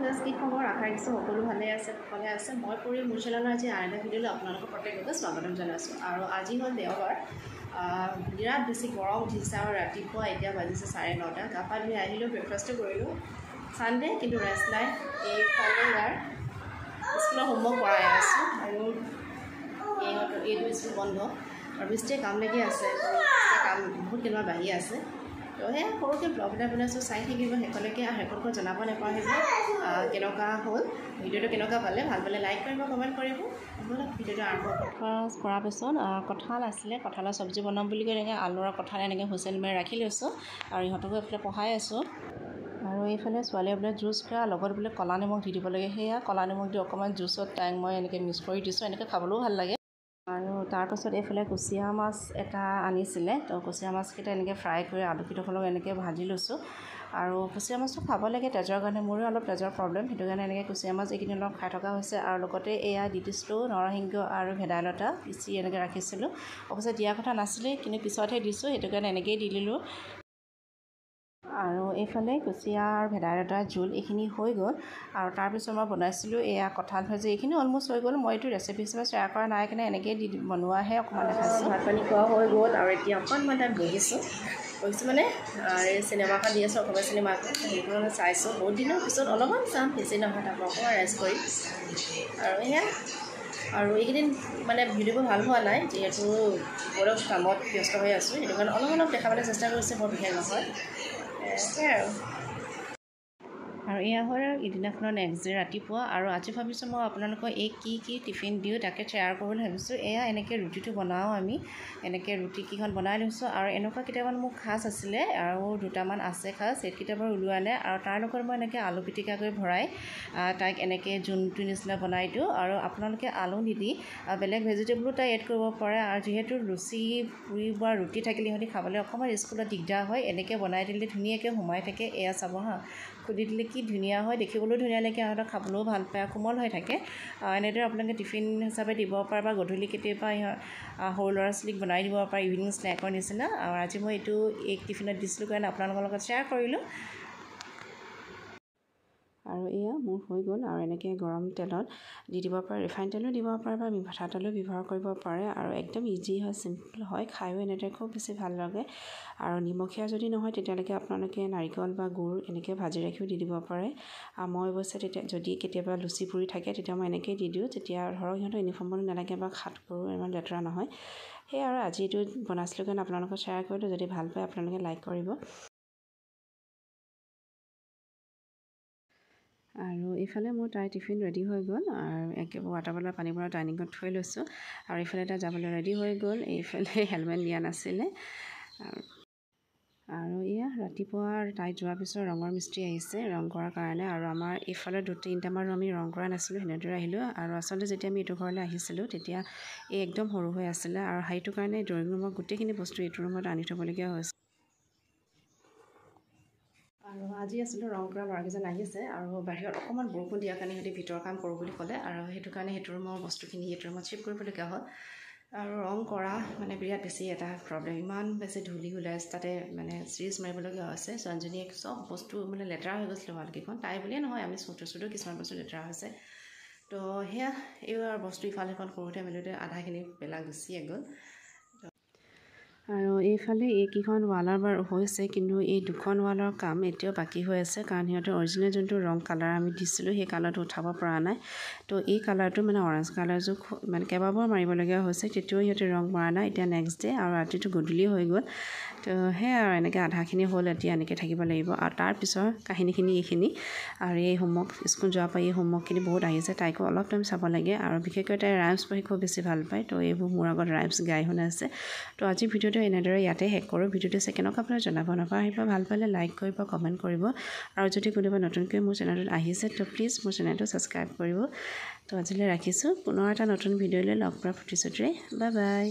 just কি খবৰ আশা ৰাখিছোঁ সকলো ভালে আছে মই পৰি মোৰ চেনেলৰ আজি আন এটা ভিডিঅ'লৈ আপোনালোকক প্ৰত্যেককে স্বাগতম জনাইছোঁ আৰু আজি হ'ল দেওবাৰ বিৰাট বেছি গৰম উঠিছে আৰু ৰাতিপুৱা এতিয়া বাজিছে 9:30 গা পা ধুই আহিলোঁ ব্ৰেকফাষ্টটো কৰিলোঁ ছানডে কিন্তু ৰেষ্ট নাই এইফালে ইয়াৰ স্কুলৰ হোমৱৰ্ক কৰাই আছোঁ আৰু এইটো স্কুল বন্ধ আৰু বৃষ্টিয়ে কাম লাগি আছে কাম বহুত কেইটামান বাঢ়ি আছে তো সেই সৰুকৈ ব্লগ এটা বনাইছোঁ চাই থাকিব শেষলৈকে আৰু শেষতকৈ জনাব নাপাহৰিব কেনেকুৱা হ'ল ভিডিঅ'টো কেনেকুৱা পালে ভাল পালে লাইক কৰিব কমেণ্ট কৰিব ভিডিঅ'টো আৰম্ভ কৰাৰ পিছত কঁঠাল আছিলে কঁঠালৰ চব্জি বনাম বুলি কৈ এনেকৈ আলু আৰু কঁঠাল এনেকৈ হুইচেল মাৰি ৰাখি লৈছোঁ আৰু ইহঁতকো এইফালে পঢ়াই আছোঁ আৰু এইফালে ছোৱালীয়ে বোলে জুচ খোৱা লগত বোলে ক'লা নিমখ দি দিব লাগে সেয়া ক'লা নিমখ দি অকণমান জুচত তাইক মই এনেকৈ মিক্স কৰি দিছোঁ এনেকৈ খাবলৈও ভাল লাগে আৰু তাৰপাছত এইফালে কুচিয়া মাছ এটা আনিছিলে তো কুচিয়া মাছকেইটা এনেকৈ ফ্ৰাই কৰি আলুকেইটাৰ লগত এনেকৈ ভাজি লৈছোঁ আৰু কুচিয়া মাছটো খাব লাগে তেজৰ কাৰণে মোৰো অলপ তেজৰ প্ৰব্লেম সেইটো কাৰণে এনেকৈ কুচিয়া মাছ এইকেইদিন অলপ খাই থকা হৈছে আৰু লগতে এয়া দি দিছিলোঁ নৰসিংহ আৰু ভেদাইলতা পিচি এনেকৈ ৰাখিছিলোঁ অৱশ্যে দিয়া কথা নাছিলেই কিন্তু পিছতহে দিছোঁ সেইটো কাৰণে এনেকৈয়ে দি দিলোঁ আৰু এইফালে কুচিয়া আৰু ভেদাইলতাৰ জোল এইখিনি হৈ গ'ল আৰু তাৰপিছত মই বনাইছিলোঁ এয়া কঁঠাল ভাজি এইখিনি অলমষ্ট হৈ গ'ল মই এইটো ৰেচিপি হিচাপে শ্বেয়াৰ কৰা নাই কাৰণে এনেকৈয়ে বনোৱাহে অকণমান দেখাইছোঁ ভাত পানী খোৱা হৈ গ'ল আৰু এতিয়া অকণমান টাইম বহিছোঁ মানে এই চিনেমাখন দি আছোঁ অসমীয়া চিনেমাখন সেইটো মানে চাইছোঁ বহুত দিনৰ পিছত অলপমান চাম বেছি নহয় তাৰপৰা অকণমান ৰেষ্ট কৰি আৰু এয়া আৰু এইকেইদিন মানে ভিডিঅ'বোৰ ভাল হোৱা নাই যিহেতু অলপ কামত ব্যস্ত হৈ আছোঁ সেইটো কাৰণে অলপ দেখাবলৈ চেষ্টা কৰিছে বৰ বিশেষ নহয় সেয়াই আৰু এয়া হয় ইদিনাখনৰ নেক্সট ডে ৰাতিপুৱা আৰু আজি ভাবিছোঁ মই আপোনালোকক এই কি টিফিন দিওঁ তাকে শ্বেয়াৰ কৰিবলৈ ভাবিছোঁ এয়া এনেকৈ ৰুটিটো বনাওঁ আমি এনেকৈ ৰুটিকেইখন বনাই লৈছোঁ আৰু এনেকুৱা কেইটামান মোৰ সাজ আছিলে আৰু দুটামান আছে সাজ সেইকেইটা বাৰু ওলোৱা নাই আৰু তাৰ লগত মই এনেকৈ আলু পিটিকা কৰি ভৰাই তাইক এনেকৈ যোনটো নিচিনা বনাই দিওঁ আৰু আপোনালোকে আলু নিদি বেলেগ ভেজিটেবলো তাই এড কৰিব পাৰে আৰু যিহেতু লুচি পুৰি বা ৰুটি থাকিলে সিহঁতি খাবলৈ অকণমান স্কুলত দিগদাৰ হয় এনেকৈ বনাই দিলে ধুনীয়াকৈ সোমাই থাকে এয়া চাব হা খুদি দিলে কি ধুনীয়া হয় দেখিবলৈও ধুনীয়া লাগে সিহঁতক খাবলৈও ভাল পায় কোমল হৈ থাকে এনেদৰে আপোনালোকে টিফিন হিচাপে দিব পাৰে বা গধূলি কেতিয়াবা সৰু ল'ৰা ছোৱালীক বনাই দিব পাৰে ইভিনিং স্নেকৰ নিচিনা আৰু আজি মই এইটো এক টিফিনত দিছিলোঁ কাৰণে আপোনালোকৰ লগত শ্বেয়াৰ কৰিলোঁ আৰু এয়া মোৰ হৈ গ'ল আৰু এনেকৈ গৰম তেলত দি দিব পাৰে ৰিফাইন তেলো দিব পাৰে বা মিঠা তেলো ব্যৱহাৰ কৰিব পাৰে আৰু একদম ইজি হয় চিম্পল হয় খায়ো এনেদৰে খুব বেছি ভাল লাগে আৰু নিমখীয়া যদি নহয় তেতিয়ালৈকে আপোনালোকে নাৰিকল বা গুড় এনেকৈ ভাজি ৰাখিও দি দিব পাৰে মই অৱশ্যে তেতিয়া যদি কেতিয়াবা লুচি পুৰি থাকে তেতিয়া মই এনেকৈয়ে দি দিওঁ তেতিয়া ধৰক সিহঁতৰ ইউনিফৰ্ম বনাব নালাগে বা খাত কৰোঁ ইমান লেতেৰা নহয় সেয়ে আৰু আজি এইটো বনাইছিলোঁ কাৰণে আপোনালোকক শ্বেয়াৰ কৰিলোঁ যদি ভাল পায় আপোনালোকে লাইক কৰিব আৰু এইফালে মোৰ তাইৰ টিফিন ৰেডি হৈ গ'ল আৰু একেবাৰে ৱাটাৰ বটল পানী ভৰাই ডাইনিঙত থৈ লৈছোঁ আৰু এইফালে তাই যাবলৈ ৰেডি হৈ গ'ল এইফালে হেলমেট দিয়া নাছিলে আৰু এয়া ৰাতিপুৱা তাই যোৱাৰ পিছত ৰঙৰ মিস্ত্ৰী আহিছে ৰং কৰাৰ কাৰণে আৰু আমাৰ এইফালে 2-3টামান আমি ৰং কৰা নাছিলোঁ সেনেদৰে আহিলোঁ আৰু আচলতে যেতিয়া আমি এইটো ঘৰলৈ আহিছিলোঁ তেতিয়া এই একদম সৰু হৈ আছিলে আৰু সেইটো কাৰণে ড্ৰয়িং ৰুমৰ গোটেইখিনি বস্তু এইটো ৰুমত আনি থ'বলগীয়া হৈছে আৰু আজি আছিলোঁ ৰং কৰা ল'ৰাকেইজন আহিছে আৰু বাহিৰত অকণমান বৰষুণ দিয়াৰ কাৰণে সিহঁতি ভিতৰৰ কাম কৰোঁ বুলি ক'লে আৰু সেইটো কাৰণে সেইটো ৰুমৰ বস্তুখিনি সেইটো ৰুমত শ্বিফ্ট কৰিবলগীয়া হ'ল আৰু ৰং কৰা মানে বিৰাট বেছি এটা প্ৰব্লেম ইমান বেছি ধূলি ওলাইছে তাতে মানে চিৰিজ মাৰিবলগীয়া হৈছে ছোৱালীজনীয়ে চব বস্তু মানে লেতেৰা হৈ গৈছিলে ৱালকেইখন তাই বুলিয়ে নহয় আমি চুটো কিছুমান বস্তু লেতেৰা হৈছে তো সেয়া এই বস্তু ইফাল সিফাল কৰোঁতে মেলোঁতে আধাখিনি পেলাই গুচিয়ে গ'ল আৰু এইফালে এইকেইখন ৱালৰ বাৰু হৈছে কিন্তু এই দুখন ৱালৰ কাম এতিয়াও বাকী হৈ আছে কাৰণ সিহঁতৰ অৰিজিনেল যোনটো ৰং কালাৰ আমি দিছিলোঁ সেই কালাৰটো উঠাব পৰা নাই তো এই কালাৰটো মানে অৰেঞ্জ কালাৰযোৰ মানে কেইবাবাৰ মাৰিবলগীয়া হৈছে তেতিয়াও সিহঁতে ৰং মৰা নাই এতিয়া নেক্সট ডে আৰু ৰাতিটো গধূলি হৈ গ'ল তো সেয়া আৰু এনেকৈ আধাখিনি হ'ল এতিয়া এনেকৈ থাকিব লাগিব আৰু তাৰপিছৰ কাহিনীখিনি এইখিনি আৰু এই হোমৱৰ্ক স্কুল যোৱাৰ পৰা এই হোমৱৰ্কখিনি বহুত আহিছে তাইকো অলপ টাইম চাব লাগে আৰু বিশেষকৈ তাই ৰাইমছ পঢ়ি খুব বেছি ভাল পায় তো এইবোৰ মোৰ আগত ৰাইমছ গাই শুনা আছে তো আজি ভিডিঅ'টো এনেদৰে ইয়াতে শেষ কৰোঁ ভিডিঅ'টো চাই কেনেকুৱা আপোনাৰ জনাব নাপাহৰিব ভাল পালে লাইক কৰিব কমেণ্ট কৰিব আৰু যদি কোনোবা নতুনকৈ মোৰ চেনেলটোত আহিছে তো প্লিজ মোৰ চেনেলটো ছাবস্ক্ৰাইব কৰিব তো আজিলৈ ৰাখিছোঁ পুনৰ এটা নতুন ভিডিঅ'লৈ লগ পোৱাৰ প্ৰতিশ্ৰুতিৰে বাই বাই